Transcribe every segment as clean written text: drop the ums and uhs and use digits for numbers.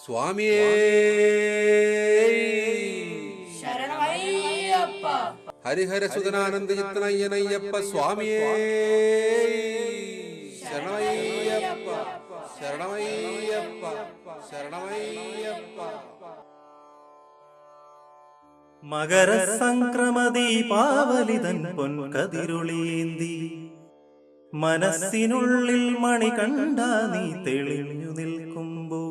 സ്വാമിയേ ശരണമയ്യപ്പ. ഹരിഹര സുതനാനന്ദ ചിത്തനയ്യനയ്യപ്പ സ്വാമിയേ ശരണമയ്യപ്പ ശരണമയ്യപ്പ ശരണമയ്യപ്പ. മകരസംക്രമദീപാവലിതൻ പൊൻകതിരുളീന്തി മനസ്സിനുള്ളിൽ മണി കണ്ട നീ തെളിഞ്ഞു നിൽക്കുമ്പോ.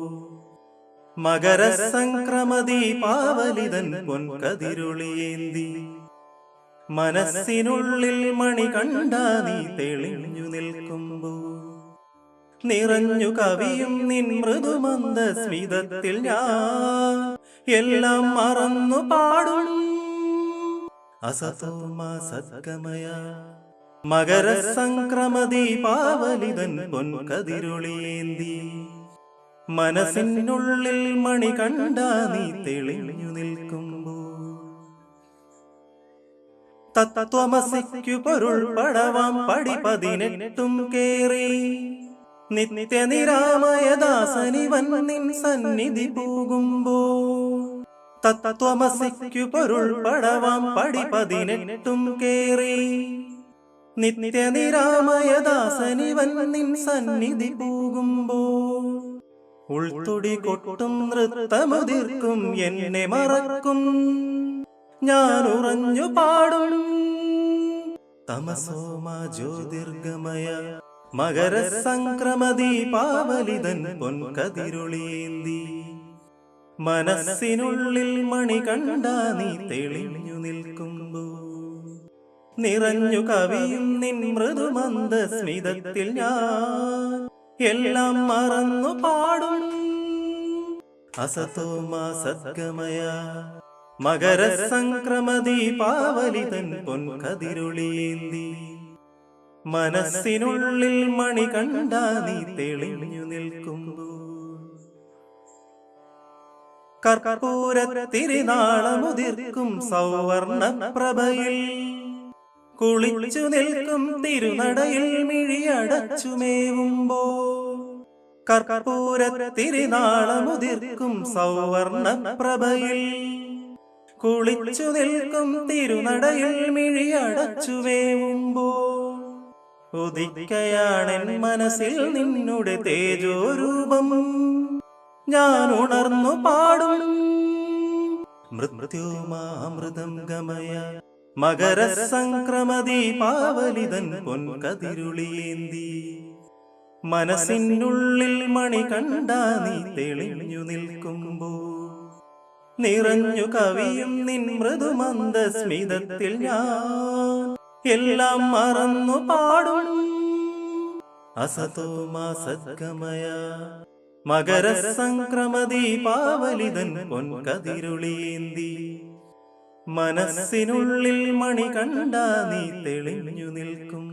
മകരസംക്രമദീപാവലിതൻ പൊൻകതിരുളീന്തി മനസ്സിനുള്ളിൽ മണി കണ്ട നീ തെളിഞ്ഞു നിൽക്കുമ്പോ. നിറഞ്ഞു കവിയും നിൻ മൃദുമന്ദ സ്മിതത്തിൽ ഞാൻ എല്ലാം മറന്നു പാടും. അസതോമാ സദ്ഗമയ മകരസംക്രമദീപാവലിതൻ പൊൻകതിരുളീന്തി മനസ്സിനുള്ളിൽ മണി കണ്ട നീ തെളിഞ്ഞു നിൽക്കുമ്പോ. തത്വമസിക്കു പൊരുൾ പടവാം പടി 18 കേറി നിത്യനിരാമയദാസനിവൻ നിൻ സന്നിധി പോകുമ്പോ. തത്വമസിക്കു പൊരുൾ പടവാം പടി 18 കേറി നിത്യനിരാമയദാസനിവൻ നിൻ സന്നിധി പോകുമ്പോ. ഉൾത്തുടി കൊട്ടും നൃത്തമുതിർക്കും എന്നെ മറക്കും ഞാൻ ഉറഞ്ഞു പാടും. തമസോമാ ജ്യോതിർഗമയ മകരസംക്രമദീപാവലിതൻ പൊൻകതിരുളീന്തി മനസ്സിനുള്ളിൽ മണി കണ്ട നീ തെളിഞ്ഞു നിൽക്കുമ്പോ. നിറഞ്ഞു കവിയും നിൻ മൃദുമന്ദ സ്മിതത്തിൽ ഞാൻ എല്ലാം മറന്നു പാടും. അസതോമാ സദ്ഗമയ മകരസംക്രമദീപാവലിതൻ പൊൻകതിരുളീന്തി മനസ്സിനുള്ളിൽ മണി കണ്ട നീ തെളിഞ്ഞു നിൽക്കുമ്പോ. കർപ്പൂരത്തിരിനാളമുതിർക്കും സൗവർണ പ്രഭയിൽ കുളിച്ചു നിൽക്കും തിരുനടയിൽ മിഴിയടച്ചുമേവുമ്പോ. കർപ്പൂരത്തിരിനാളമുതിർക്കും സൗവർണ പ്രഭയിൽ കുളിച്ചു നിൽക്കും തിരുനടയിൽ മിഴിയടച്ചുമേവുമ്പോ. ഉദിക്കയാണെൻ മനസ്സിൽ നിന്നുടെ തേജോരൂപം ഞാൻ ഉണർന്നു പാടും. മൃത്യുമാമൃതം ഗമയ മകരസംക്രമദീപാവലിതൻ പൊൻകതിരുളീന്തി മനസ്സിനുള്ളിൽ മണി കണ്ട നീ തെളിഞ്ഞു നിൽക്കുമ്പോ. നിറഞ്ഞു കവിയും നിൻ മൃദുമന്ദ സ്മിതത്തിൽ ഞാൻ എല്ലാം മറന്നു പാടും. അസതോമാ സദ്ഗമയ മകരസംക്രമദീപാവലിതൻ പൊൻകതിരുളീന്തി മനസ്സിനുള്ളിൽ മണി കണ്ട നീ തെളിഞ്ഞു നിൽക്കും.